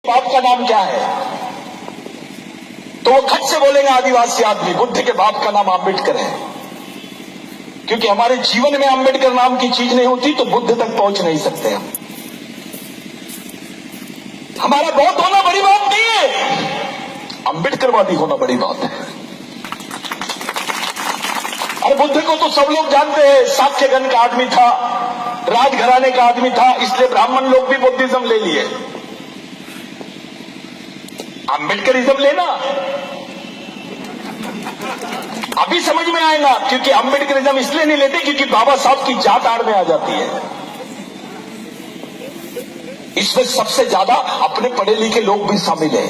बाप का नाम क्या है? तो वो खट से बोलेंगे आदिवासी आदमी, बुद्ध के बाप का नाम आम्बेडकर है। क्योंकि हमारे जीवन में आम्बेडकर नाम की चीज नहीं होती तो बुद्ध तक पहुंच नहीं सकते हम। हमारा बौद्ध होना बड़ी बात नहीं है, आम्बेडकरवादी होना बड़ी बात है। और बुद्ध को तो सब लोग जानते हैं, साक्यगन का आदमी था, राजघराने का आदमी था, इसलिए ब्राह्मण लोग भी बुद्धिज्म ले लिए। अम्बेडकरिज्म लेना अभी समझ में आएगा, क्योंकि अम्बेडकरिज्म इसलिए नहीं लेते क्योंकि बाबा साहब की जात आड़ में आ जाती है। इसमें सबसे ज्यादा अपने पढ़े लिखे लोग भी शामिल हैं।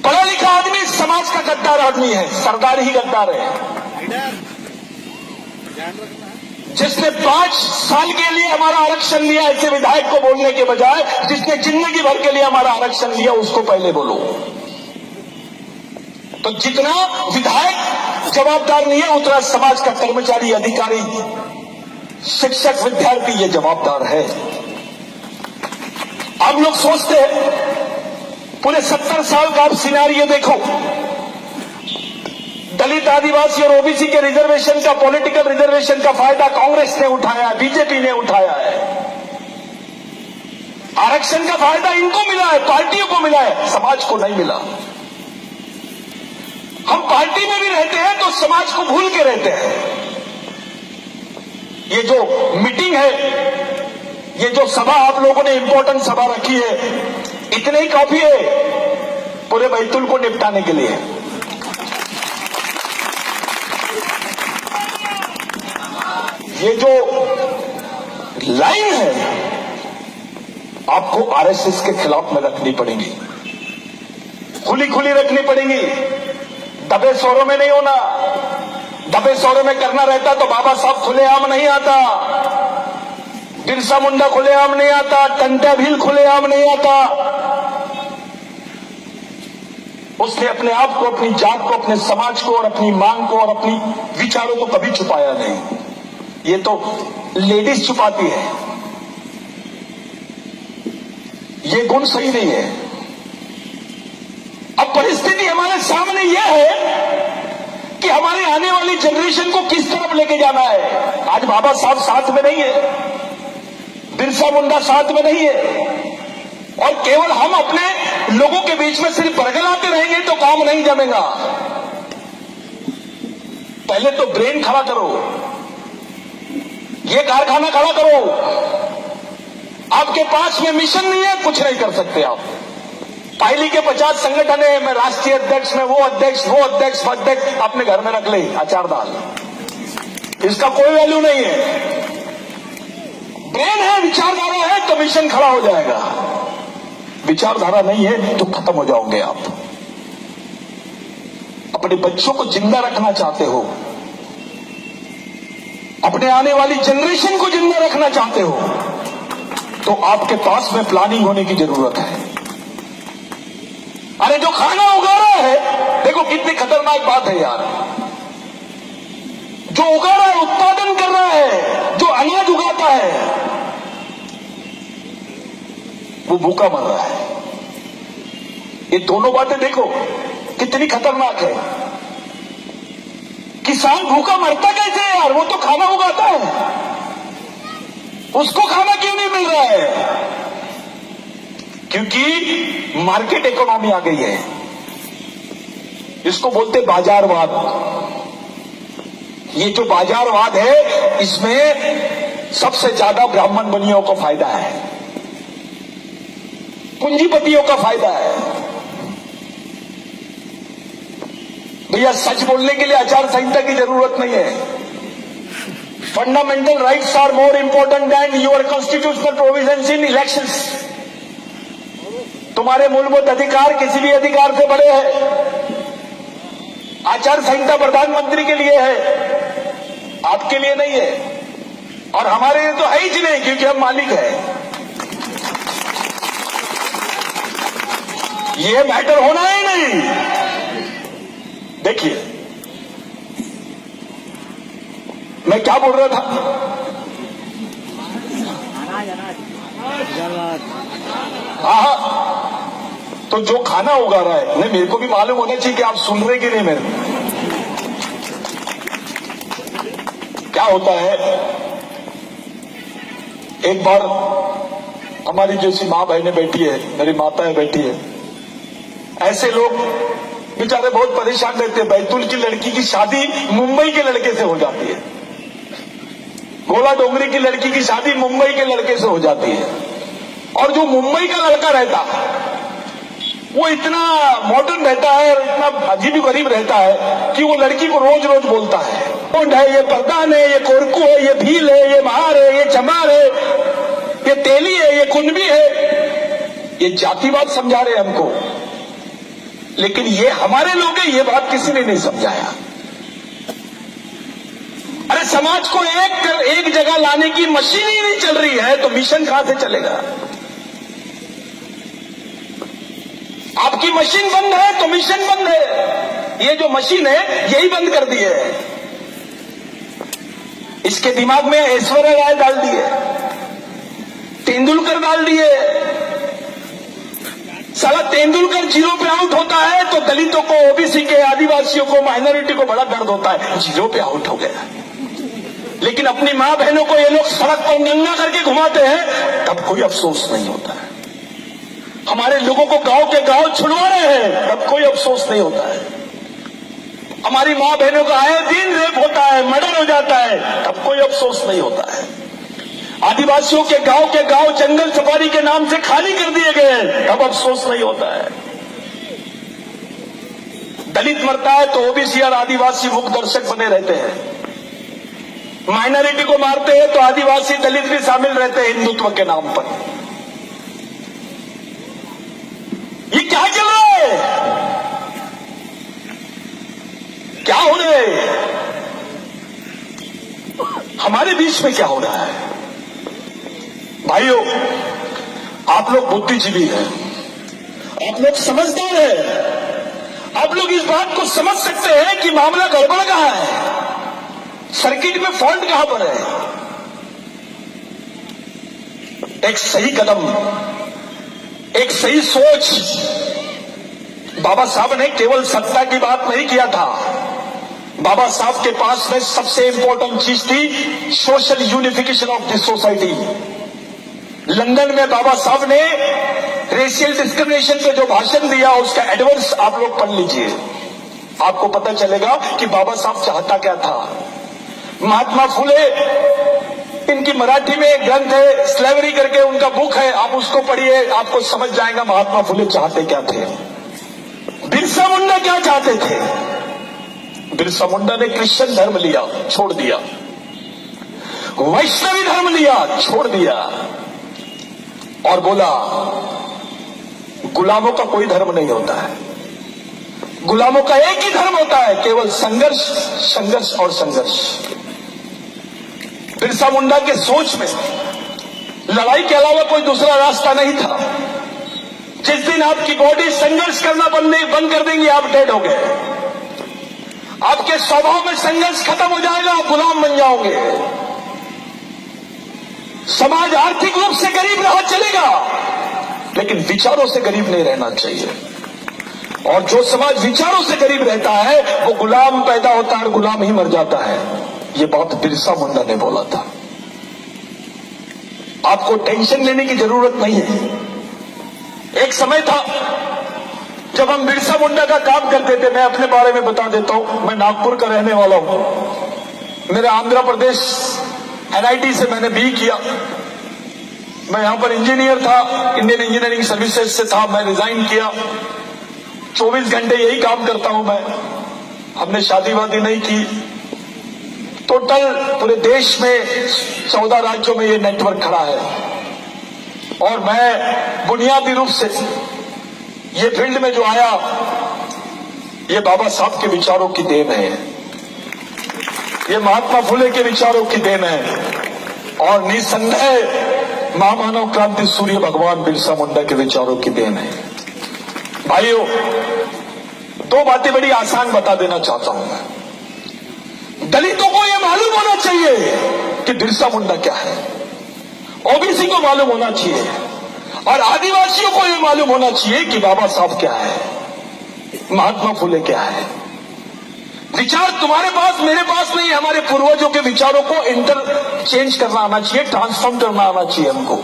पढ़ा लिखा आदमी समाज का गद्दार आदमी है, सरदार ही गद्दार है। जिसने 5 साल के लिए हमारा आरक्षण लिया, ऐसे विधायक को बोलने के बजाय जिसने जिंदगी भर के लिए हमारा आरक्षण लिया उसको पहले बोलो। तो जितना विधायक जवाबदार नहीं है उतना समाज का कर्मचारी, अधिकारी, शिक्षक, विद्यार्थी ये जवाबदार है। आप लोग सोचते हैं पूरे 70 साल का आप सिनारियो देखो, दलित, आदिवासी और ओबीसी के रिजर्वेशन का, पॉलिटिकल रिजर्वेशन का फायदा कांग्रेस ने उठाया है, बीजेपी ने उठाया है। आरक्षण का फायदा इनको मिला है, पार्टियों को मिला है, समाज को नहीं मिला। हम पार्टी में भी रहते हैं तो समाज को भूल के रहते हैं। ये जो मीटिंग है, ये जो सभा आप लोगों ने इंपॉर्टेंट सभा रखी है, इतने ही काफी है पूरे बैतूल को निपटाने के लिए। ये जो लाइन है आपको आरएसएस के खिलाफ में रखनी पड़ेगी, खुली खुली रखनी पड़ेगी। दबे सौरों में नहीं होना। दबे सौरों में करना रहता तो बाबा साहब खुलेआम नहीं आता, बिरसा मुंडा खुलेआम नहीं आता, टंटा भील खुलेआम नहीं आता। उसने अपने आप को, अपनी जात को, अपने समाज को और अपनी मांग को और अपनी विचारों को कभी छुपाया नहीं। ये तो लेडीज छुपाती है, ये गुण सही नहीं है। अब परिस्थिति हमारे सामने यह है कि हमारे आने वाली जनरेशन को किस तरफ लेके जाना है। आज बाबा साहब साथ में नहीं है, बिरसा मुंडा साथ में नहीं है, और केवल हम अपने लोगों के बीच में सिर्फ बरगलाते रहेंगे तो काम नहीं जमेगा। पहले तो ब्रेन खड़ा करो, ये कारखाना खड़ा करो। आपके पास में मिशन नहीं है, कुछ नहीं कर सकते आप। पायली के 50 संगठन है, मैं राष्ट्रीय अध्यक्ष, मैं वो अध्यक्ष, वो अध्यक्ष, वो अध्यक्ष, अपने घर में रख ले अचार दाल, इसका कोई वैल्यू नहीं है। ब्रेन है, विचारधारा है तो मिशन खड़ा हो जाएगा। विचारधारा नहीं है तो खत्म हो जाओगे आप। अपने बच्चों को जिंदा रखना चाहते हो, अपने आने वाली जनरेशन को जिंदा रखना चाहते हो, तो आपके पास में प्लानिंग होने की जरूरत है। अरे जो खाना उगा रहा है, देखो कितनी खतरनाक बात है यार। जो उगा रहा है, उत्पादन कर रहा है, जो अनाज उगाता है, वो भूखा मर रहा है। ये दोनों बातें देखो कितनी खतरनाक है। किसान भूखा मरता कैसे है यार? वो तो खाना उगाता है, उसको खाना क्यों नहीं मिल रहा है? क्योंकि मार्केट इकोनॉमी आ गई है। इसको बोलते बाजारवाद। ये जो बाजारवाद है, इसमें सबसे ज्यादा ब्राह्मण बनियों को फायदा है, पूंजीपतियों का फायदा है। भैया सच बोलने के लिए आचार संहिता की जरूरत नहीं है। Fundamental rights are more important than your constitutional provisions in elections. तुम्हारे मूलभूत अधिकार किसी भी अधिकार से बड़े हैं। आचार संहिता प्रधानमंत्री के लिए है, आपके लिए नहीं है, और हमारे लिए तो है ही नहीं, क्योंकि हम मालिक हैं। ये मैटर होना ही नहीं। देखिए मैं क्या बोल रहा था। हाँ, तो जो खाना उगा रहा है, नहीं मेरे को भी मालूम होना चाहिए कि आप सुन रहे कि नहीं मेरे। क्या होता है, एक बार हमारी जैसी माँ बहनें बैठी है, मेरी माताएं बैठी है, ऐसे लोग बेचारे बहुत परेशान रहते हैं। बैतूल की लड़की की शादी मुंबई के लड़के से हो जाती है, गोला डोंगरी की लड़की की शादी मुंबई के लड़के से हो जाती है, और जो मुंबई का लड़का रहता वो इतना मॉडर्न रहता है और इतना अजीब गरीब रहता है कि वो लड़की को रोज रोज बोलता है, कौन है ये, परदान है, ये कोरकू है, ये भील है, ये महार है, ये चमार है, ये तेली है, ये कुंडवी है। ये जातिवाद समझा रहे हमको, लेकिन ये हमारे लोग हैं, ये बात किसी ने नहीं समझाया। अरे समाज को एक जगह लाने की मशीन ही नहीं चल रही है तो मिशन कहां से चलेगा? आपकी मशीन बंद है तो मिशन बंद है। ये जो मशीन है यही बंद कर दी है। इसके दिमाग में ऐश्वर्या राय डाल दिए, तेंदुलकर डाल दिए। साला तेंदुलकर जीरो पे आउट होता है तो दलितों को, ओबीसी के, आदिवासियों को, माइनॉरिटी को बड़ा दर्द होता है, जीरो पे आउट हो गया। लेकिन अपनी मां बहनों को ये लोग सड़क पर नंगा करके घुमाते हैं, तब कोई अफसोस नहीं होता है। हमारे लोगों को गांव के गांव छुड़वा रहे हैं, तब कोई अफसोस नहीं होता है। हमारी मां बहनों का आए दिन रेप होता है, मर्डर हो जाता है, तब कोई अफसोस नहीं होता है। आदिवासियों के गांव जंगल सफारी के नाम से खाली कर दिए गए, तब अफसोस नहीं होता है। दलित मरता है तो ओबीसी और आदिवासी मुख्य दर्शक बने रहते हैं। माइनॉरिटी को मारते हैं तो आदिवासी दलित भी शामिल रहते हैं हिंदुत्व के नाम पर। ये क्या चल रहा है? क्या हो रहा है? हमारे बीच में क्या हो रहा है? भाइयों, आप लोग बुद्धिजीवी हैं, आप लोग समझदार हैं, आप लोग इस बात को समझ सकते हैं कि मामला गड़बड़ कहां है, सर्किट में फॉल्ट कहां पर है। एक सही कदम, एक सही सोच। बाबा साहब ने केवल सत्ता की बात नहीं किया था, बाबा साहब के पास में सबसे इंपॉर्टेंट चीज थी social unification of the society. London में बाबा साहब ने रेशियल डिस्क्रिमिनेशन पे जो भाषण दिया उसका एडवर्स आप लोग पढ़ लीजिए, आपको पता चलेगा कि बाबा साहब चाहता क्या था। महात्मा फुले, इनकी मराठी में एक ग्रंथ है स्लेवरी करके, उनका बुक है, आप उसको पढ़िए, आपको समझ जाएगा महात्मा फुले चाहते क्या थे। बिरसा मुंडा क्या चाहते थे? बिरसा मुंडा ने क्रिश्चियन धर्म लिया, छोड़ दिया, वैष्णवी धर्म लिया, छोड़ दिया, और बोला गुलामों का कोई धर्म नहीं होता है, गुलामों का एक ही धर्म होता है, केवल संघर्ष, संघर्ष और संघर्ष। बिरसा मुंडा के सोच में लड़ाई के अलावा कोई दूसरा रास्ता नहीं था। जिस दिन आपकी बॉडी संघर्ष करना बंद कर देंगी, आप डेड हो गए। आपके स्वभाव में संघर्ष खत्म हो जाएगा, आप गुलाम बन जाओगे। समाज आर्थिक रूप से गरीब रहा चलेगा, लेकिन विचारों से गरीब नहीं रहना चाहिए। और जो समाज विचारों से गरीब रहता है वो गुलाम पैदा होता है और गुलाम ही मर जाता है। ये बात बिरसा मुंडा ने बोला था। आपको टेंशन लेने की जरूरत नहीं है। एक समय था जब हम बिरसा मुंडा का काम करते थे। मैं अपने बारे में बता देता हूं, मैं नागपुर का रहने वाला हूं। मेरे आंध्र प्रदेश NIT से मैंने BE किया। मैं यहां पर इंजीनियर था, इंडियन इंजीनियरिंग सर्विसेज से था, मैं रिजाइन किया। 24 घंटे यही काम करता हूं मैं। हमने शादी वादी नहीं की। टोटल पूरे देश में 14 राज्यों में ये नेटवर्क खड़ा है। और मैं बुनियादी रूप से ये फील्ड में जो आया, ये बाबा साहब के विचारों की देन है, ये महात्मा फुले के विचारों की देन है, और निसंदेह महामानव क्रांति सूर्य भगवान बिरसा मुंडा के विचारों की देन है। भाइयों, दो बातें बड़ी आसान बता देना चाहता हूं मैं। दलितों को यह मालूम होना चाहिए कि बिरसा मुंडा क्या है, OBC को मालूम होना चाहिए, और आदिवासियों को यह मालूम होना चाहिए कि बाबा साहब क्या है, महात्मा फुले क्या है। विचार तुम्हारे पास मेरे पास नहीं, हमारे पूर्वजों के विचारों को इंटरचेंज करना आना चाहिए, ट्रांसफॉर्म करना आना चाहिए हमको।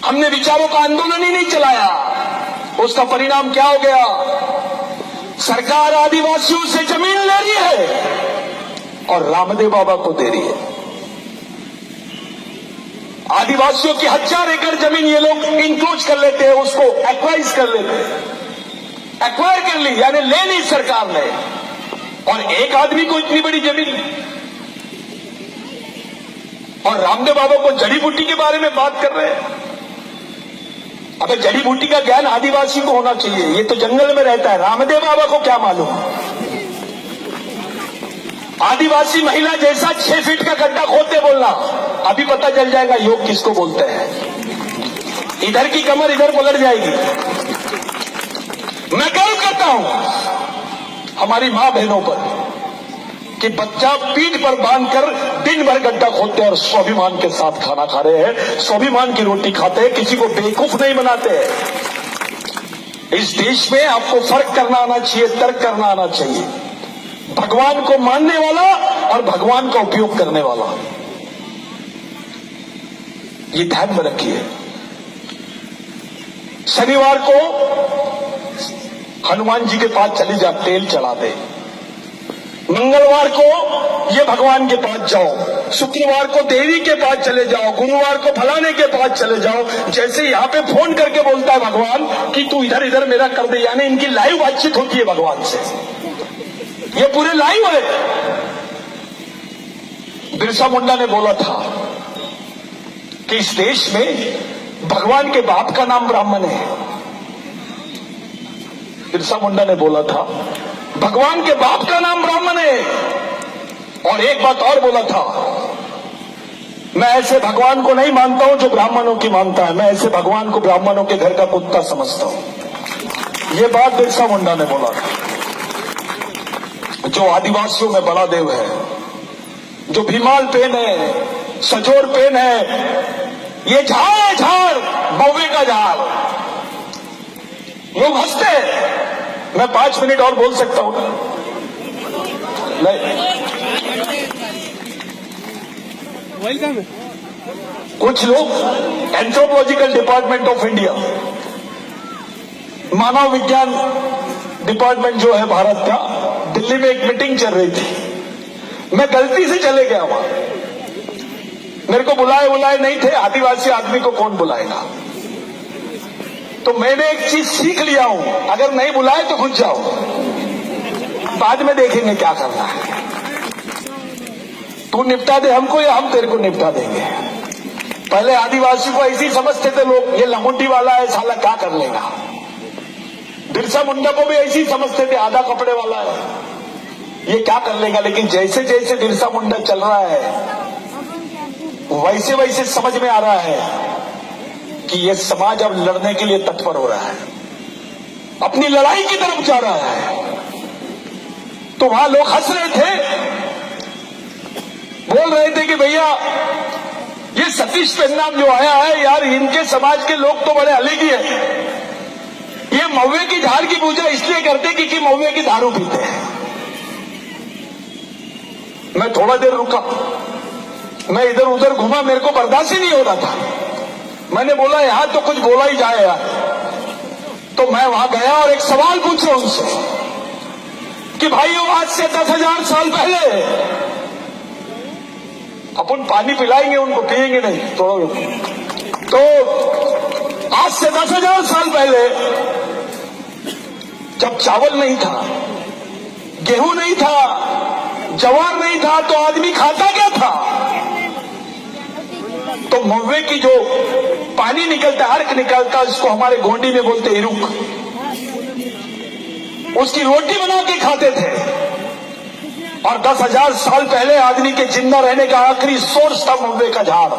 हमने विचारों का आंदोलन ही नहीं चलाया, उसका परिणाम क्या हो गया? सरकार आदिवासियों से जमीन ले रही है और रामदेव बाबा को दे रही है। आदिवासियों की 1000 एकड़ जमीन ये लोग इंक्लोज कर लेते हैं, उसको एक्वाइज कर लेते हैं। एक्वायर कर ली यानी ले ली सरकार ने, और एक आदमी को इतनी बड़ी जमीन। और रामदेव बाबा को जड़ी बूटी के बारे में बात कर रहे हैं। अबे जड़ी बूटी का ज्ञान आदिवासी को होना चाहिए, ये तो जंगल में रहता है, रामदेव बाबा को क्या मालूम? आदिवासी महिला जैसा 6 फीट का गड्ढा खोदते बोलना, अभी पता चल जाएगा योग किसको बोलते हैं। इधर की कमर इधर पलट जाएगी। मैं गर्व करता हूं हमारी मां बहनों पर कि बच्चा पीठ पर बांधकर दिन भर गड्ढा खोदते हैं और स्वाभिमान के साथ खाना खा रहे हैं, स्वाभिमान की रोटी खाते हैं, किसी को बेवकूफ नहीं बनाते हैं। इस देश में आपको फर्क करना आना चाहिए, तर्क करना आना चाहिए। भगवान को मानने वाला और भगवान का उपयोग करने वाला, ये ध्यान में रखिए। शनिवार को हनुमान जी के पास चली जा, तेल चढ़ा दे। मंगलवार को ये भगवान के पास जाओ, शुक्रवार को देवी के पास चले जाओ, गुरुवार को फलाने के पास चले जाओ। जैसे यहां पे फोन करके बोलता है भगवान कि तू इधर इधर मेरा कर दे, यानी इनकी लाइव बातचीत होती है भगवान से, ये पूरे लाइव है। बिरसा मुंडा ने बोला था कि इस देश में भगवान के बाप का नाम ब्राह्मण है। बिरसा मुंडा ने बोला था भगवान के बाप का नाम ब्राह्मण है। और एक बात और बोला था, मैं ऐसे भगवान को नहीं मानता हूं जो ब्राह्मणों की मानता है, मैं ऐसे भगवान को ब्राह्मणों के घर का कुत्ता समझता हूं। यह बात बिरसा मुंडा ने बोला था। जो आदिवासियों में बड़ा देव है, जो भीमाल पेन है, सजोर पेन है, ये झाड़ है, झाड़, मौवे का झाड़। लोग हंसते हैं, मैं 5 मिनट और बोल सकता हूं ना? नहीं। कुछ लोग एंथ्रोपोलॉजिकल डिपार्टमेंट ऑफ इंडिया, मानव विज्ञान डिपार्टमेंट जो है भारत का, दिल्ली में एक मीटिंग चल रही थी, मैं गलती से चले गया वहां। मेरे को बुलाए नहीं थे, आदिवासी आदमी को कौन बुलाएगा। तो मैंने एक चीज सीख लिया हूं, अगर नहीं बुलाए तो घुस जाओ, बाद में देखेंगे क्या करना है। तू निपटा दे हमको या हम तेरे को निपटा देंगे। पहले आदिवासी को ऐसे ही समझते थे लोग, ये लंगोटी वाला है, साला क्या कर लेगा। बिरसा मुंडा को भी ऐसे ही समझते थे, आधा कपड़े वाला है, ये क्या कर लेगा। लेकिन जैसे जैसे बिरसा मुंडा चल रहा है, वैसे वैसे समझ में आ रहा है कि ये समाज अब लड़ने के लिए तत्पर हो रहा है, अपनी लड़ाई की तरफ जा रहा है। तो वहां लोग हंस रहे थे, बोल रहे थे कि भैया ये सतीश पेन्नाम जो आया है यार, इनके समाज के लोग तो बड़े अलग ही है। ये महुए की झाड़ की पूजा इसलिए करते क्योंकि महुए की दारू पीते हैं। मैं थोड़ा देर रुका, मैं इधर उधर घूमा, मेरे को बर्दाश्त ही नहीं हो रहा था। मैंने बोला यहां तो कुछ बोला ही जाए यार। तो मैं वहां गया और एक सवाल पूछा उनसे कि भाइयों, आज से 10,000 साल पहले, अपन पानी पिलाएंगे उनको, पिएंगे नहीं तो आज से 10,000 साल पहले जब चावल नहीं था, गेहूं नहीं था, जवार नहीं था, तो आदमी खाता क्या था? तो महुए की जो पानी निकलता, अर्क निकलता, उसको हमारे गोंडी में बोलते इरुक, उसकी रोटी बना के खाते थे। और 10,000 साल पहले आदमी के जिंदा रहने का आखिरी सोर्स था महुए का झाड़।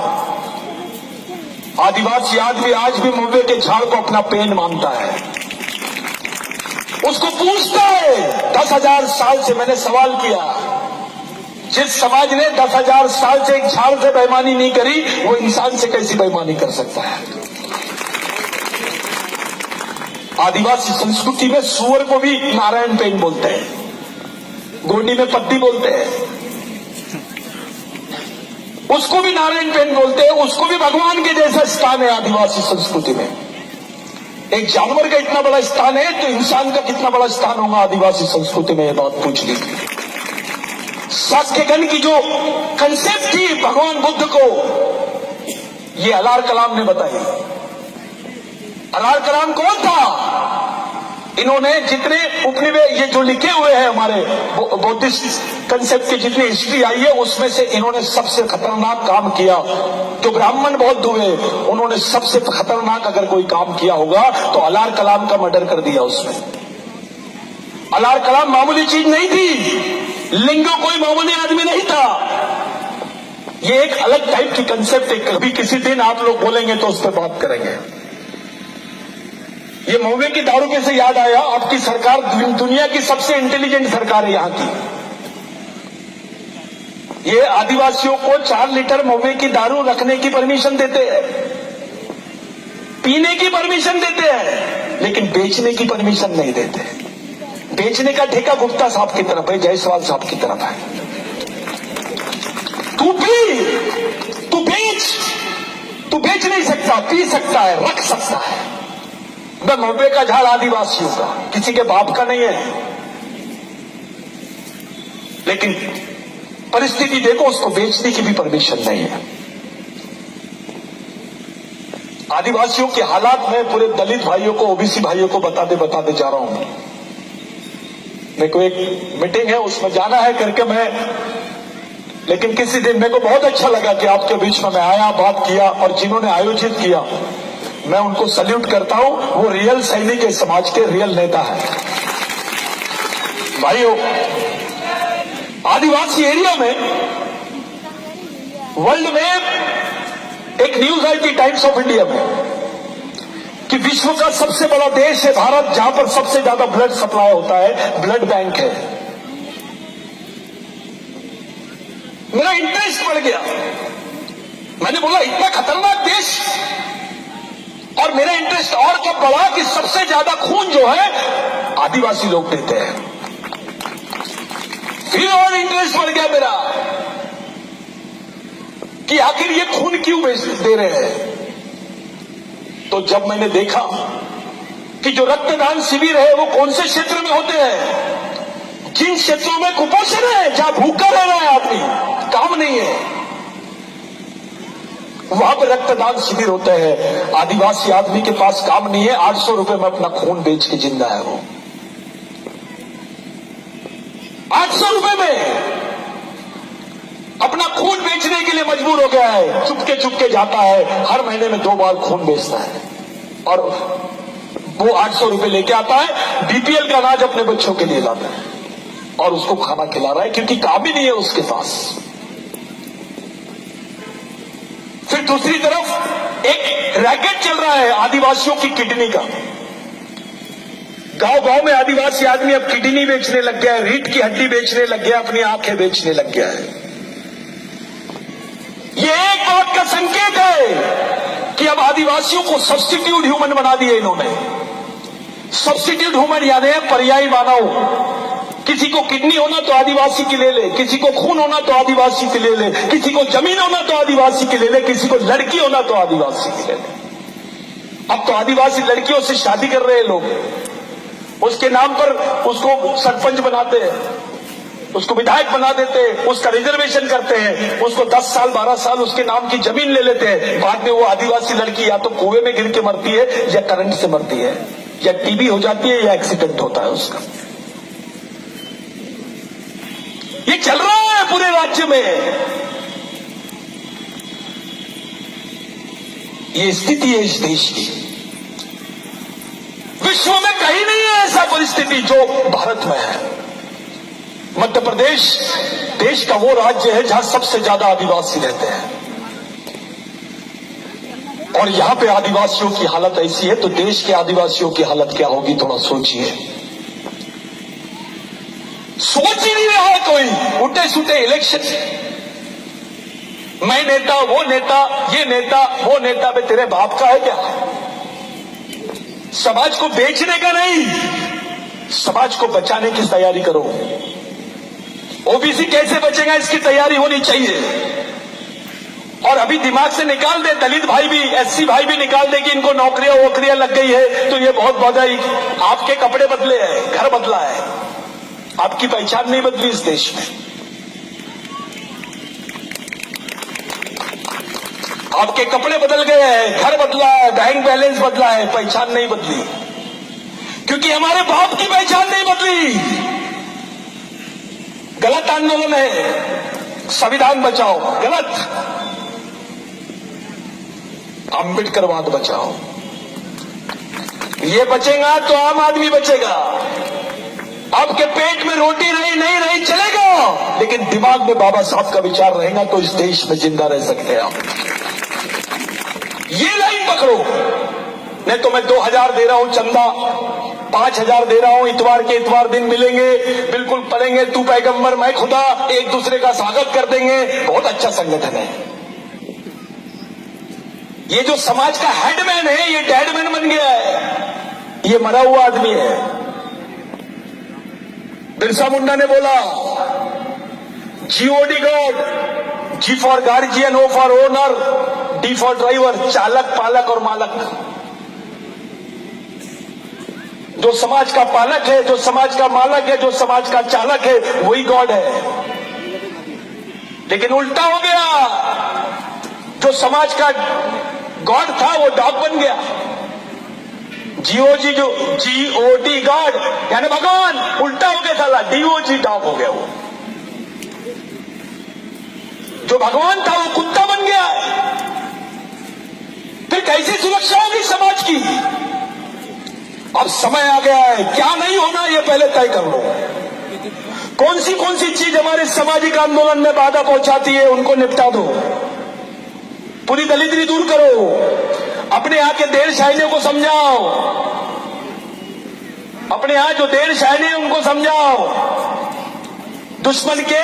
आदिवासी आदमी आज भी महुए के झाड़ को अपना पेन मानता है, उसको पूछता है। 10,000 साल से मैंने सवाल किया, जिस समाज ने 10,000 साल से एक झाड़ से बेईमानी नहीं करी, वो इंसान से कैसी बेईमानी कर सकता है? आदिवासी संस्कृति में सुअर को भी नारायण पेन बोलते हैं, गोंडी में पत्ती बोलते हैं, उसको भी नारायण पेन बोलते हैं, उसको भी भगवान के जैसा स्थान है आदिवासी संस्कृति में। एक जानवर का इतना बड़ा स्थान है तो इंसान का कितना बड़ा स्थान होगा आदिवासी संस्कृति में, यह बात पूछ ली। साक्यगन की जो कंसेप्ट थी भगवान बुद्ध को, ये अलार कलाम ने बताई। अलार कलाम कौन था? इन्होंने जितने उपनिवेश ये जो लिखे हुए हैं हमारे बौद्धिस्ट कंसेप्ट की जितनी हिस्ट्री आई है उसमें से इन्होंने सबसे खतरनाक काम किया। जो ब्राह्मण बौद्ध हुए उन्होंने सबसे खतरनाक अगर कोई काम किया होगा तो अलार कलाम का मर्डर कर दिया उसमें। अलार कलाम मामूली चीज नहीं थी, लिंगो कोई मामूली आदमी नहीं था। ये एक अलग टाइप की कंसेप्ट है, कभी किसी दिन आप लोग बोलेंगे तो उस पर बात करेंगे। ये महुए की दारू कैसे याद आया? आपकी सरकार दुनिया की सबसे इंटेलिजेंट सरकार है यहां की। ये आदिवासियों को 4 लीटर महुए की दारू रखने की परमिशन देते हैं, पीने की परमिशन देते हैं, लेकिन बेचने की परमिशन नहीं देते। बेचने का ठेका गुप्ता साहब की तरफ है, जायसवाल साहब की तरफ है। तू पी, तू बेच, तू बेच नहीं सकता, पी सकता है, रख सकता है। मैं महुए का झाड़ आदिवासियों का, किसी के बाप का नहीं है, लेकिन परिस्थिति देखो उसको बेचने की भी परमिशन नहीं है। आदिवासियों के हालात में पूरे दलित भाइयों को, ओबीसी भाइयों को बताते जा रहा हूं। मेरे को एक मीटिंग है उसमें जाना है करके मैं, लेकिन किसी दिन मेरे को बहुत अच्छा लगा कि आपके बीच में मैं आया, बात किया, और जिन्होंने आयोजित किया मैं उनको सल्यूट करता हूं। वो रियल सैनिक है, समाज के रियल नेता है। भाइयों, आदिवासी एरिया में वर्ल्ड में एक न्यूज आई थी टाइम्स ऑफ इंडिया में कि विश्व का सबसे बड़ा देश है भारत, जहां पर सबसे ज्यादा ब्लड सप्लाई होता है, ब्लड बैंक है। मेरा इंटरेस्ट बढ़ गया, मैंने बोला इतना खतरनाक देश, और मेरा इंटरेस्ट और कब बढ़ा कि सबसे ज्यादा खून जो है आदिवासी लोग देते हैं। फिर और इंटरेस्ट बढ़ गया मेरा कि आखिर ये खून क्यों दे रहे हैं। तो जब मैंने देखा कि जो रक्तदान शिविर है वो कौन से क्षेत्र में होते हैं, जिन क्षेत्रों में कुपोषण है, जहां भूखा रह रहा है आदमी, काम नहीं है, वहां पर रक्तदान शिविर होते हैं। आदिवासी आदमी के पास काम नहीं है, 800 रुपए में अपना खून बेच के जिंदा है वो। 800 रुपए में अपना खून बेचने के लिए मजबूर हो गया है। चुपके चुपके जाता है, हर महीने में 2 बार खून बेचता है, और वो 800 रुपए लेके आता है। बीपीएल का अनाज अपने बच्चों के लिए लाता है और उसको खाना खिला रहा है, क्योंकि काम ही नहीं है उसके पास। फिर दूसरी तरफ एक रैकेट चल रहा है आदिवासियों की किडनी का। गांव गांव में आदिवासी आदमी अब किडनी बेचने लग गया है, रीढ़ की हड्डी बेचने लग गया, अपनी आंखें बेचने लग गया है। ये एक बात का संकेत है कि अब आदिवासियों को सब्स्टिट्यूट ह्यूमन बना दिए इन्होंने। सब्स्टिट्यूट ह्यूमन यानी पर्यायी मानव। किसी को किडनी होना तो आदिवासी की ले ले, किसी को खून होना तो आदिवासी की ले ले, किसी को जमीन होना तो आदिवासी की ले ले, किसी को लड़की होना तो आदिवासी की ले ले। अब तो आदिवासी लड़कियों से शादी कर रहे हैं लोग, उसके नाम पर उसको सरपंच बनाते हैं, उसको विधायक बना देते हैं, उसका रिजर्वेशन करते हैं, उसको 10 साल 12 साल उसके नाम की जमीन ले लेते हैं। बाद में वो आदिवासी लड़की या तो कुएं में गिर के मरती है, या करंट से मरती है, या टीबी हो जाती है, या एक्सीडेंट होता है उसका। ये चल रहा है पूरे राज्य में। ये स्थिति है इस देश की। विश्व में कहीं नहीं है ऐसा परिस्थिति जो भारत में है। मध्य प्रदेश देश का वो राज्य है जहां सबसे ज्यादा आदिवासी रहते हैं, और यहां पे आदिवासियों की हालत ऐसी है तो देश के आदिवासियों की हालत क्या होगी, थोड़ा सोचिए। सोच ही नहीं रहा है कोई। उल्टे सुटे इलेक्शन, मैं नेता, वो नेता, ये नेता, वो नेता, बे तेरे बाप का है क्या? समाज को बेचने का नहीं, समाज को बचाने की तैयारी करो। ओबीसी कैसे बचेगा इसकी तैयारी होनी चाहिए। और अभी दिमाग से निकाल दे, दलित भाई भी, एससी भाई भी निकाल दे कि इनको नौकरियां वोकरियां लग गई है, तो ये बहुत बधाई। आपके कपड़े बदले हैं, घर बदला है, आपकी पहचान नहीं बदली इस देश में। आपके कपड़े बदल गए हैं, घर बदला है, बैंक बैलेंस बदला है, पहचान नहीं बदली, क्योंकि हमारे बाप की पहचान नहीं बदली। गलत आंदोलन है, संविधान बचाओ, गलत। अम्बेडकरवाद बचाओ। ये बचेगा तो आम आदमी बचेगा। आपके पेट में रोटी रही नहीं रही चलेगा, लेकिन दिमाग में बाबा साहब का विचार रहेगा तो इस देश में जिंदा रह सकते हैं आप। ये लाइन पकड़ो, नहीं तो मैं 2000 दे रहा हूं चंदा, 5000 दे रहा हूं, इतवार के इतवार दिन मिलेंगे, बिल्कुल पढ़ेंगे, तू पैगंबर मैं खुदा, एक दूसरे का स्वागत कर देंगे। बहुत अच्छा संगठन है। ये जो समाज का हेडमैन है, ये डैडमैन बन गया है, ये मरा हुआ आदमी है। बिरसा मुंडा ने बोला, G O D god, G for guardian, O for owner, D for driver, चालक, पालक और मालक। जो समाज का पालक है, जो समाज का मालक है, जो समाज का चालक है, वही गॉड है। लेकिन उल्टा हो गया, जो समाज का गॉड था वो डॉग बन गया। जीओजी जो जीओडी गॉड यानी भगवान, उल्टा हो गया साला, डीओजी डॉग हो गया। वो जो भगवान था वो कुत्ता बन गया। फिर कैसे सुरक्षा होगी समाज की? अब समय आ गया है, क्या नहीं होना ये पहले तय कर लो। कौन सी चीज हमारे सामाजिक आंदोलन में बाधा पहुंचाती है, उनको निपटा दो। पूरी दलितरी दूर करो, अपने यहां के देर शायरियों को समझाओ, अपने यहां जो देर शायरी है उनको समझाओ। दुश्मन के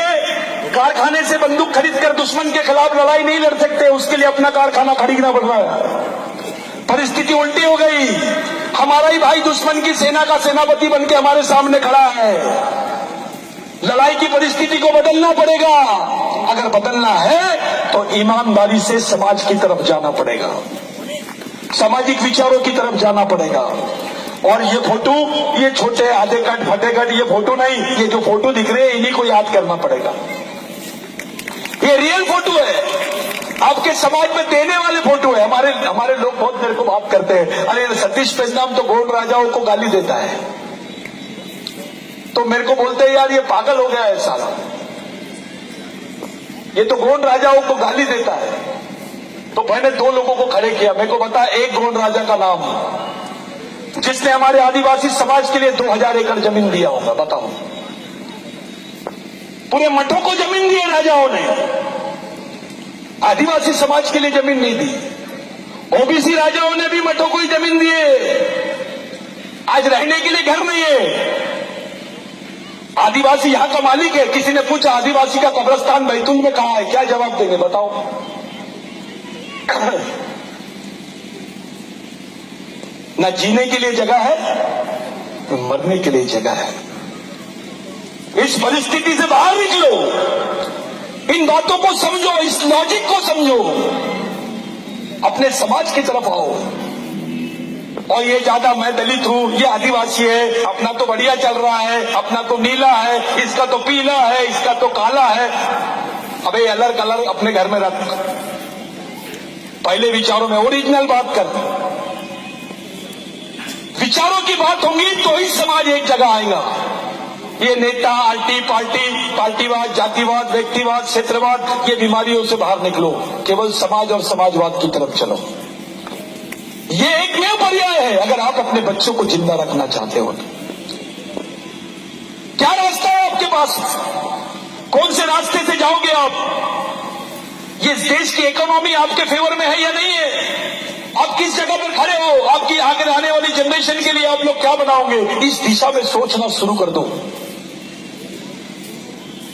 कारखाने से बंदूक खरीदकर दुश्मन के खिलाफ लड़ाई नहीं लड़ सकते, उसके लिए अपना कारखाना खरीदना पड़ रहा है। परिस्थिति उल्टी हो गई, हमारा ही भाई दुश्मन की सेना का सेनापति बनके हमारे सामने खड़ा है। लड़ाई की परिस्थिति को बदलना पड़ेगा। अगर बदलना है तो ईमानदारी से समाज की तरफ जाना पड़ेगा, सामाजिक विचारों की तरफ जाना पड़ेगा। और ये फोटो, ये छोटे आधे कट फटे कट ये फोटो नहीं, ये जो फोटो दिख रहे हैं इन्हीं को याद करना पड़ेगा। ये रियल फोटो है, आपके समाज में देने वाले फोटो है। हमारे लोग बहुत मेरे को बात करते हैं, अरे सतीश पेजनाम तो गोंड राजाओं को गाली देता है, तो मेरे को बोलते हैं यार ये पागल हो गया है साला, ये तो गोंड राजाओं को गाली देता है। तो मैंने 2 लोगों को खड़े किया, मेरे को बता एक गोंड राजा का नाम जिसने हमारे आदिवासी समाज के लिए 2000 एकड़ जमीन दिया होगा, बताओ। पूरे मठों को जमीन दी है राजाओं ने, आदिवासी समाज के लिए जमीन नहीं दी। ओबीसी राजाओं ने भी मठों को ही जमीन दी है, आज रहने के लिए घर नहीं है। आदिवासी यहां का मालिक है। किसी ने पूछा आदिवासी का कब्रिस्तान बैतूल में कहां है, क्या जवाब देंगे बताओ? ना जीने के लिए जगह है, न मरने के लिए जगह है। इस परिस्थिति से बाहर निकलो, इन बातों को समझो, इस लॉजिक को समझो, अपने समाज की तरफ आओ। और ये ज्यादा मैं दलित हूं, ये आदिवासी है, अपना तो बढ़िया चल रहा है, अपना तो नीला है, इसका तो पीला है, इसका तो काला है। अबे अलग कलर अपने घर में रख, पहले विचारों में ओरिजिनल बात कर। विचारों की बात होगी तो ही समाज एक जगह आएगा। ये नेता आल्टी पार्टी, पार्टीवाद, जातिवाद, व्यक्तिवाद, क्षेत्रवाद, ये बीमारियों से बाहर निकलो, केवल समाज और समाजवाद की तरफ चलो। ये एकमेव पर्याय है अगर आप अपने बच्चों को जिंदा रखना चाहते हो। क्या रास्ता है आपके पास? कौन से रास्ते से जाओगे आप? ये देश की इकोनॉमी आपके फेवर में है या नहीं है? आप किस जगह पर खड़े हो? आपकी आगे आने वाली जनरेशन के लिए आप लोग क्या बनाओगे? इस दिशा में सोचना शुरू कर दो।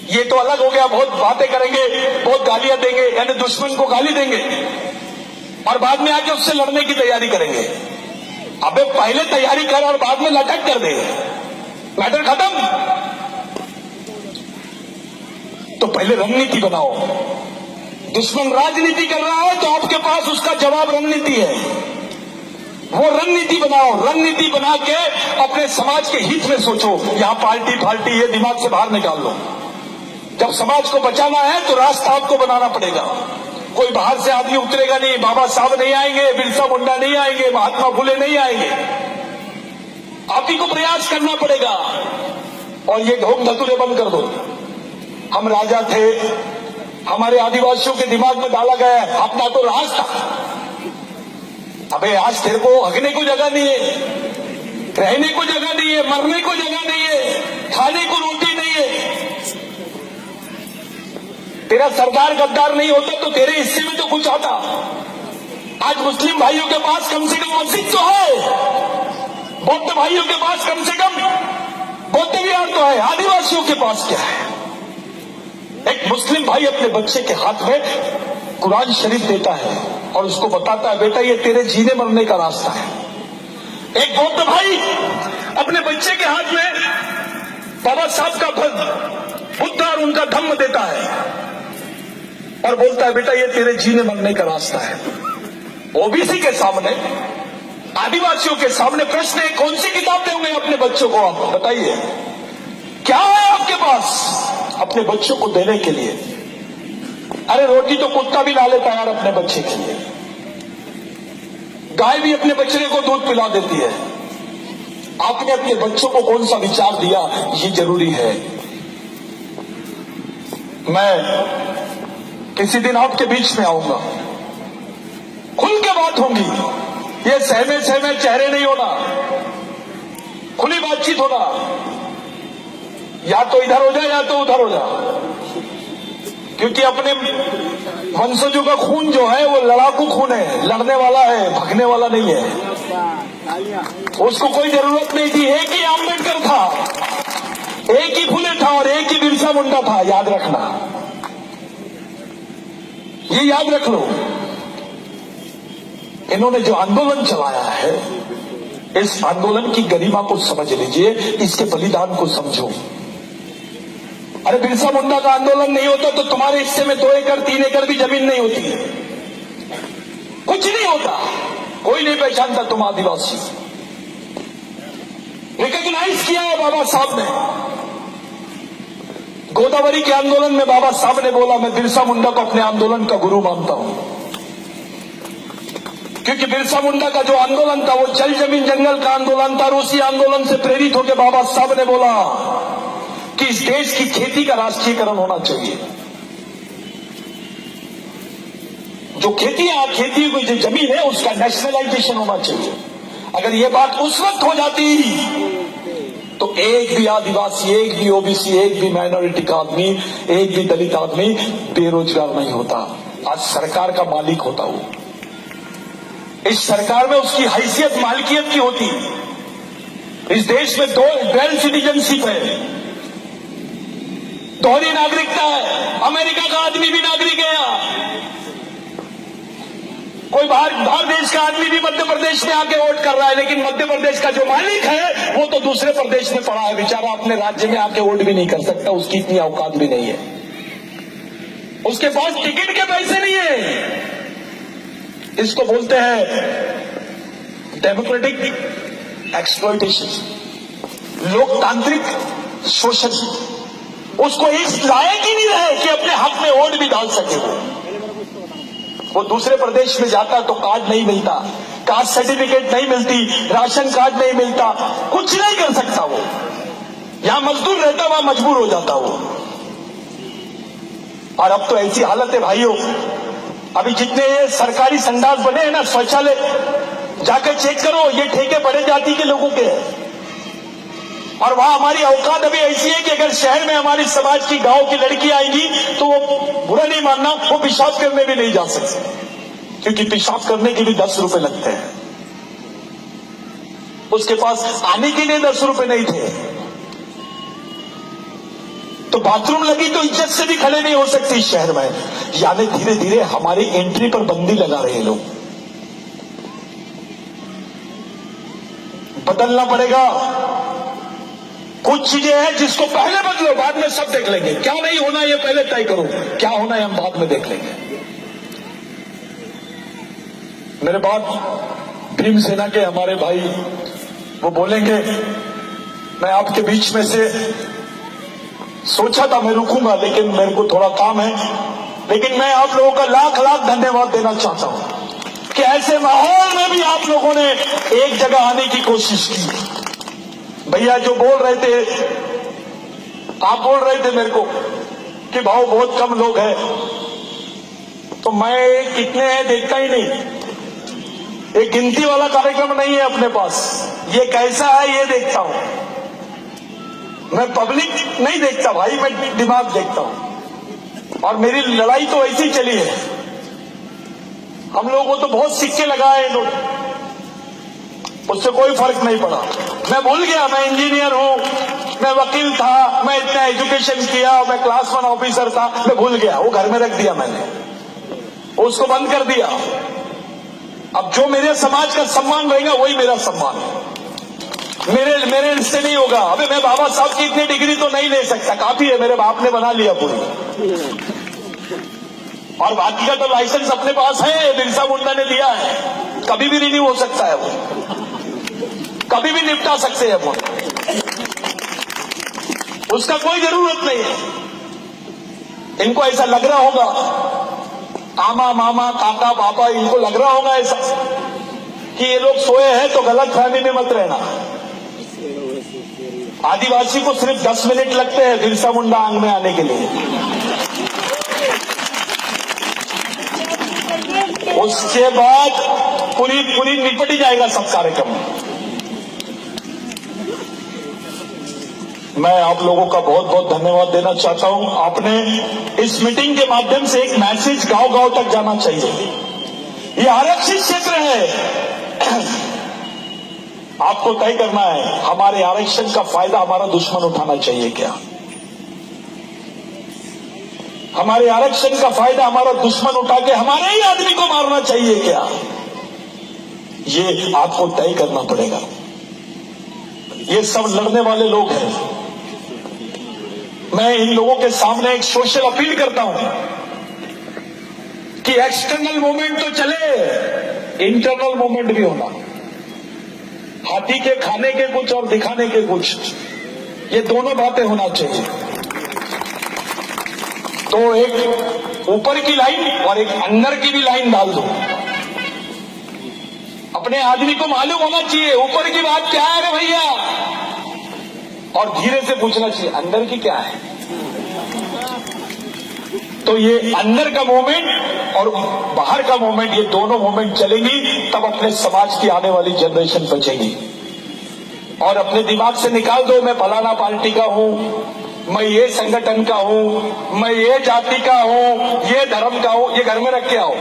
ये तो अलग हो गया, बहुत बातें करेंगे, बहुत गालियां देंगे, यानी दुश्मन को गाली देंगे और बाद में आके उससे लड़ने की तैयारी करेंगे। अबे पहले तैयारी कर और बाद में लटक कर दे, मैटर खत्म। तो पहले रणनीति बनाओ। दुश्मन राजनीति कर रहा है तो आपके पास उसका जवाब रणनीति है, वो रणनीति बनाओ। रणनीति बना के अपने समाज के हित में सोचो। यहां पार्टी फाल्टी ये दिमाग से बाहर निकाल लो। जब समाज को बचाना है तो रास्ता आपको बनाना पड़ेगा। कोई बाहर से आदमी उतरेगा नहीं, बाबा साहब नहीं आएंगे, बिरसा मुंडा नहीं आएंगे, महात्मा फुले नहीं आएंगे। आप ही को प्रयास करना पड़ेगा। और ये ढोंग धतूरे बंद कर दो। हम राजा थे, हमारे आदिवासियों के दिमाग में डाला गया है अपना तो राज था। अबे आज तेरे को हगने को जगह नहीं है, रहने को जगह नहीं है, मरने को जगह नहीं है, खाने को रोटी नहीं है। तेरा सरदार गद्दार नहीं होता तो तेरे हिस्से में तो कुछ आता। आज मुस्लिम भाइयों के पास कम से कम मस्जिद तो है, बौद्ध भाइयों के पास कम से कम बौद्ध विहार तो है, आदिवासियों के पास क्या है? एक मुस्लिम भाई अपने बच्चे के हाथ में कुरान शरीफ देता है और उसको बताता है बेटा ये तेरे जीने मरने का रास्ता है। एक बौद्ध भाई अपने बच्चे के हाथ में बाबा साहब का बुद्ध और उनका धम्म देता है और बोलता है बेटा ये तेरे जीने मरने का रास्ता है। ओबीसी के सामने, आदिवासियों के सामने प्रश्न है कौन सी किताब देंगे अपने बच्चों को? आप बताइए क्या है आपके पास अपने बच्चों को देने के लिए? अरे रोटी तो कुत्ता भी ला लेता है यार अपने बच्चे के लिए, गाय भी अपने बच्चे को दूध पिला देती है। आपने अपने बच्चों को कौन सा विचार दिया ये जरूरी है। मैं किसी दिन आपके बीच में आऊंगा, खुल के बात होगी। ये सहमे सहमे चेहरे नहीं होना, खुली बातचीत होना। या तो इधर हो जाए या तो उधर हो जाए, क्योंकि अपने वंशजों का खून जो है वो लड़ाकू खून है, लड़ने वाला है, भगने वाला नहीं है। उसको कोई जरूरत नहीं थी। एक ही आम्बेडकर था, एक ही फुले था और एक ही बिरसा मुंडा था। याद रखना, ये याद रख लो। इन्होंने जो आंदोलन चलाया है, इस आंदोलन की गरिमा को समझ लीजिए, इसके बलिदान को समझो। अरे बिरसा मुंडा का आंदोलन नहीं होता तो तुम्हारे हिस्से में 2 एकड़ 3 एकड़ भी जमीन नहीं होती, कुछ नहीं होता, कोई नहीं पहचानता तुम आदिवासी। रिकॉग्नाइज किया है बाबा साहब ने। गोदावरी के आंदोलन में बाबा साहब ने बोला मैं बिरसा मुंडा को अपने आंदोलन का गुरु मानता हूं, क्योंकि बिरसा मुंडा का जो आंदोलन था वो जल जमीन जंगल का आंदोलन था। और उसी आंदोलन से प्रेरित होकर बाबा साहब ने बोला कि इस देश की खेती का राष्ट्रीयकरण होना चाहिए। जो खेती की जो जमीन है उसका नेशनलाइजेशन होना चाहिए। अगर ये बात उस वक्त हो जाती तो एक भी आदिवासी, एक भी ओबीसी, एक भी माइनॉरिटी का आदमी, एक भी दलित आदमी बेरोजगार नहीं होता। आज सरकार का मालिक होता वो। इस सरकार में उसकी हैसियत मालिकियत की होती। इस देश में 2 डुअल सिटीजनशिप है, दोहरी नागरिकता है। अमेरिका का आदमी भी नागरिक है, कोई बाहर देश का आदमी भी मध्य प्रदेश में आके वोट कर रहा है, लेकिन मध्य प्रदेश का जो मालिक है वो तो दूसरे प्रदेश में पड़ा है। बेचारा अपने राज्य में आके वोट भी नहीं कर सकता, उसकी इतनी औकात भी नहीं है, उसके पास टिकट के पैसे नहीं है। इसको बोलते हैं डेमोक्रेटिक एक्सप्लॉयटेशन, लोकतांत्रिक शोषण। उसको इस लायक ही नहीं रहे कि अपने हक में वोट भी डाल सके। वो दूसरे प्रदेश में जाता तो कार्ड नहीं मिलता, कास्ट सर्टिफिकेट नहीं मिलती, राशन कार्ड नहीं मिलता, कुछ नहीं कर सकता वो। यहां मजदूर रहता, वहां मजबूर हो जाता वो। और अब तो ऐसी हालत है भाइयों, अभी जितने ये सरकारी संडास बने हैं ना, शौचालय जाकर चेक करो, ये ठेके बड़े जाति के लोगों के हैं। और वहां हमारी औकात अभी ऐसी है कि अगर शहर में हमारी समाज की गांव की लड़की आएगी तो वो बुरा नहीं मानना, वो पेशाब करने भी नहीं जा सकती, क्योंकि पेशाब करने के भी 10 रुपए लगते हैं। उसके पास आने के लिए 10 रुपए नहीं थे, तो बाथरूम लगी तो इज्जत से भी खड़े नहीं हो सकते इस शहर में। यानी धीरे धीरे हमारी एंट्री पर बंदी लगा रहे हैं लोग। बदलना पड़ेगा। कुछ चीजें हैं जिसको पहले बदलो, बाद में सब देख लेंगे। क्या नहीं होना ये पहले तय करो, क्या होना है हम बाद में देख लेंगे। मेरे बाद भीम सेना के हमारे भाई वो बोलेंगे। मैं आपके बीच में से सोचा था मैं रुकूंगा, लेकिन मेरे को थोड़ा काम है। लेकिन मैं आप लोगों का लाख लाख धन्यवाद देना चाहता हूं कि ऐसे माहौल में भी आप लोगों ने एक जगह आने की कोशिश की। भैया जो बोल रहे थे, आप बोल रहे थे मेरे को कि भाव बहुत कम लोग हैं, तो मैं कितने हैं देखता ही नहीं। एक गिनती वाला कार्यक्रम नहीं है अपने पास, ये कैसा है ये देखता हूं। मैं पब्लिक नहीं देखता भाई, मैं दिमाग देखता हूं। और मेरी लड़ाई तो ऐसी चली है। हम लोगों को तो बहुत सिक्के लगाए लोग, उससे कोई फर्क नहीं पड़ा। मैं भूल गया मैं इंजीनियर हूं, मैं वकील था, मैं इतना एजुकेशन किया, मैं क्लास 1 ऑफिसर था, मैं भूल गया। वो घर में रख दिया मैंने, उसको बंद कर दिया। अब जो मेरे समाज का सम्मान रहेगा वही मेरा सम्मान है। मेरे इससे नहीं होगा। अबे मैं बाबा साहब की इतनी डिग्री तो नहीं ले सकता, काफी है, मेरे बाप ने बना लिया पूरी। और बाकी का तो लाइसेंस अपने पास है, बिरसा मुंडा ने दिया है, कभी भी रिन्यू हो सकता है, वो कभी भी निपटा सकते हैं वो, उसका कोई जरूरत नहीं है। इनको ऐसा लग रहा होगा, आमा मामा काका पापा, इनको लग रहा होगा ऐसा कि ये लोग सोए हैं, तो गलत फहमी में मत रहना। आदिवासी को सिर्फ 10 मिनट लगते हैं बिरसा मुंडा आंग में आने के लिए, उसके बाद पूरी निपट ही जाएगा सब कार्यक्रम। मैं आप लोगों का बहुत बहुत धन्यवाद देना चाहता हूं। आपने इस मीटिंग के माध्यम से एक मैसेज गांव गांव तक जाना चाहिए। ये आरक्षित क्षेत्र है, आपको तय करना है हमारे आरक्षण का फायदा हमारा दुश्मन उठाना चाहिए क्या? हमारे आरक्षण का फायदा हमारा दुश्मन उठा के हमारे ही आदमी को मारना चाहिए क्या? ये आपको तय करना पड़ेगा। ये सब लड़ने वाले लोग हैं। मैं इन लोगों के सामने एक सोशल अपील करता हूं कि एक्सटर्नल मूवमेंट तो चले, इंटरनल मूवमेंट भी होना। हाथी के खाने के कुछ और दिखाने के कुछ, ये दोनों बातें होना चाहिए। तो एक ऊपर की लाइन और एक अंदर की भी लाइन डाल दो। अपने आदमी को मालूम होना चाहिए ऊपर की बात क्या है रे भैया, और धीरे से पूछना चाहिए अंदर की क्या है। तो ये अंदर का मूवमेंट और बाहर का मूवमेंट, ये दोनों मूवमेंट चलेंगी, तब अपने समाज की आने वाली जनरेशन बचेगी। और अपने दिमाग से निकाल दो मैं फलाना पार्टी का हूं, मैं ये संगठन का हूं, मैं ये जाति का हूं, ये धर्म का हूं, ये घर में रख के आओ।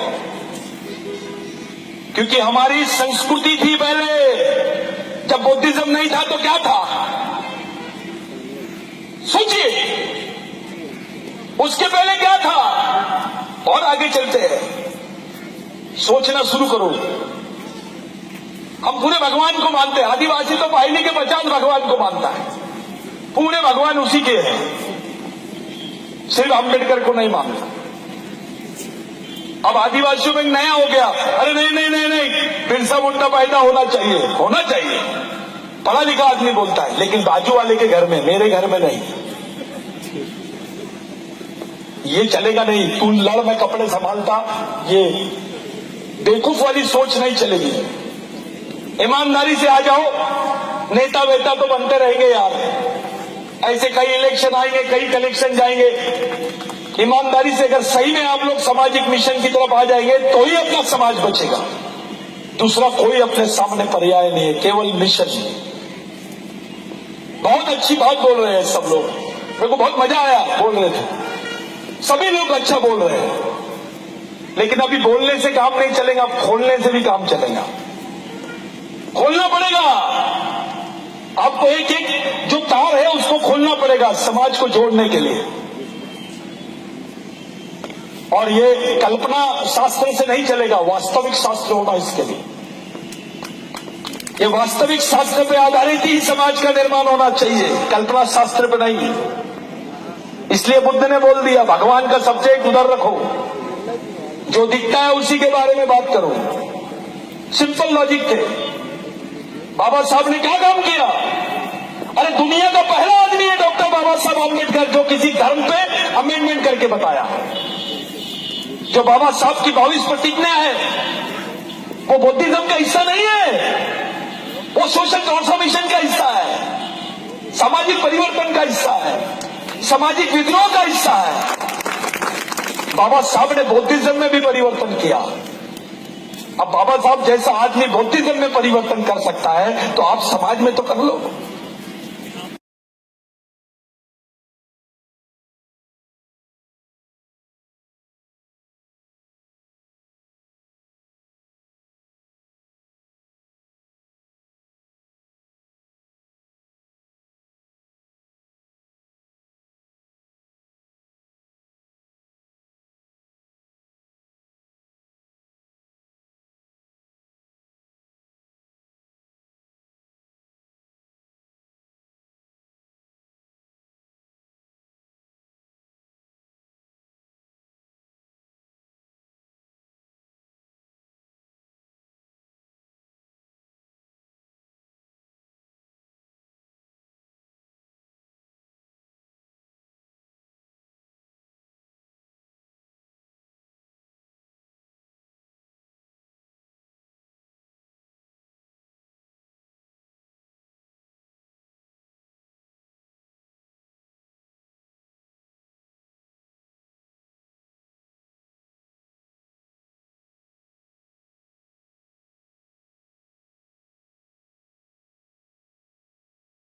क्योंकि हमारी संस्कृति थी पहले, जब बुद्धिज्म नहीं था तो क्या था, सोचिए उसके पहले क्या था। और आगे चलते हैं, सोचना शुरू करो। हम पूरे भगवान को मानते हैं, आदिवासी तो पाइली के 50 भगवान को मानता है, पूरे भगवान उसी के हैं, सिर्फ अम्बेडकर को नहीं मानता। अब आदिवासियों में नया हो गया, अरे नहीं नहीं नहीं नहीं, बिरसा मुंडा पैदा होना चाहिए, होना चाहिए। पढ़ा लिखा आदमी बोलता है, लेकिन बाजू वाले के घर में, मेरे घर में नहीं। ये चलेगा नहीं, तू लड़ मैं कपड़े संभालता, ये बेवकूफ वाली सोच नहीं चलेगी। ईमानदारी से आ जाओ, नेता वेता तो बनते रहेंगे यार, ऐसे कई इलेक्शन आएंगे, कई कलेक्शन जाएंगे। ईमानदारी से अगर सही में आप लोग सामाजिक मिशन की तरफ आ जाएंगे तो ही अपना समाज बचेगा। दूसरा कोई अपने सामने पर्याय नहीं है, केवल मिशन। बहुत अच्छी बात बोल रहे हैं सब लोग, मेरे को बहुत मजा आया बोल रहे थे, सभी लोग अच्छा बोल रहे हैं। लेकिन अभी बोलने से काम नहीं चलेगा, खोलने से भी काम चलेगा। खोलना पड़ेगा आपको, एक एक जो तार है उसको खोलना पड़ेगा समाज को जोड़ने के लिए। और ये कल्पना शास्त्र से नहीं चलेगा, वास्तविक शास्त्र होगा इसके लिए। ये वास्तविक शास्त्र पे आधारित ही समाज का निर्माण होना चाहिए, कल्पना शास्त्र पे नहीं। इसलिए बुद्ध ने बोल दिया, भगवान का सब्जेक्ट उधर रखो, जो दिखता है उसी के बारे में बात करो। सिंपल लॉजिक थे। बाबा साहब ने क्या काम किया? अरे दुनिया का पहला आदमी है डॉक्टर बाबा साहब आम्बेडकर, जो किसी धर्म पे अमेंडमेंट करके बताया। जो बाबा साहब की 22 प्रतिज्ञा है वो बौद्धिज्म का हिस्सा नहीं है, वो सोशल ट्रांसफॉर्मेशन का हिस्सा है, सामाजिक परिवर्तन का हिस्सा है, सामाजिक विद्रोह का हिस्सा है। बाबा साहब ने बौद्धिज्म में भी परिवर्तन किया। अब बाबा साहब जैसा आदमी बौद्धिज्म में परिवर्तन कर सकता है तो आप समाज में तो कर लो।